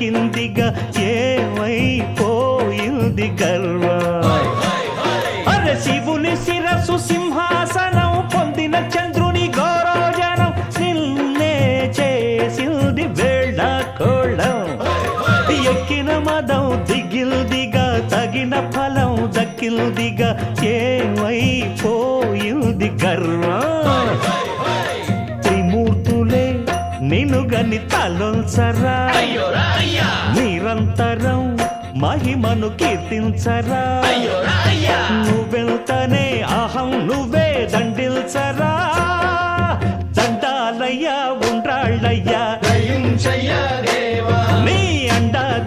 దక్కిందిగా ఏమైపోయింది గర్వం అరే శివుని శిరసు సింహాసనం పొందిన చంద్రుని గౌరవజనం నిన్నే చేసింది వేళ కోళం ఎక్కిన మదం దిగిల్దిగా తగిన ఫలం దక్కిల్దిగా ఏమైపోయింది గర్వం త్రిమూర్తులే నిన్నుగని తలొల్చరా నిరంతరం మహిమను కీర్తించరా నువ్వెంతనే అహం నువ్వే దండిల్చరా దండాలయ్యా ఉండ్రాళ్ళయ్యా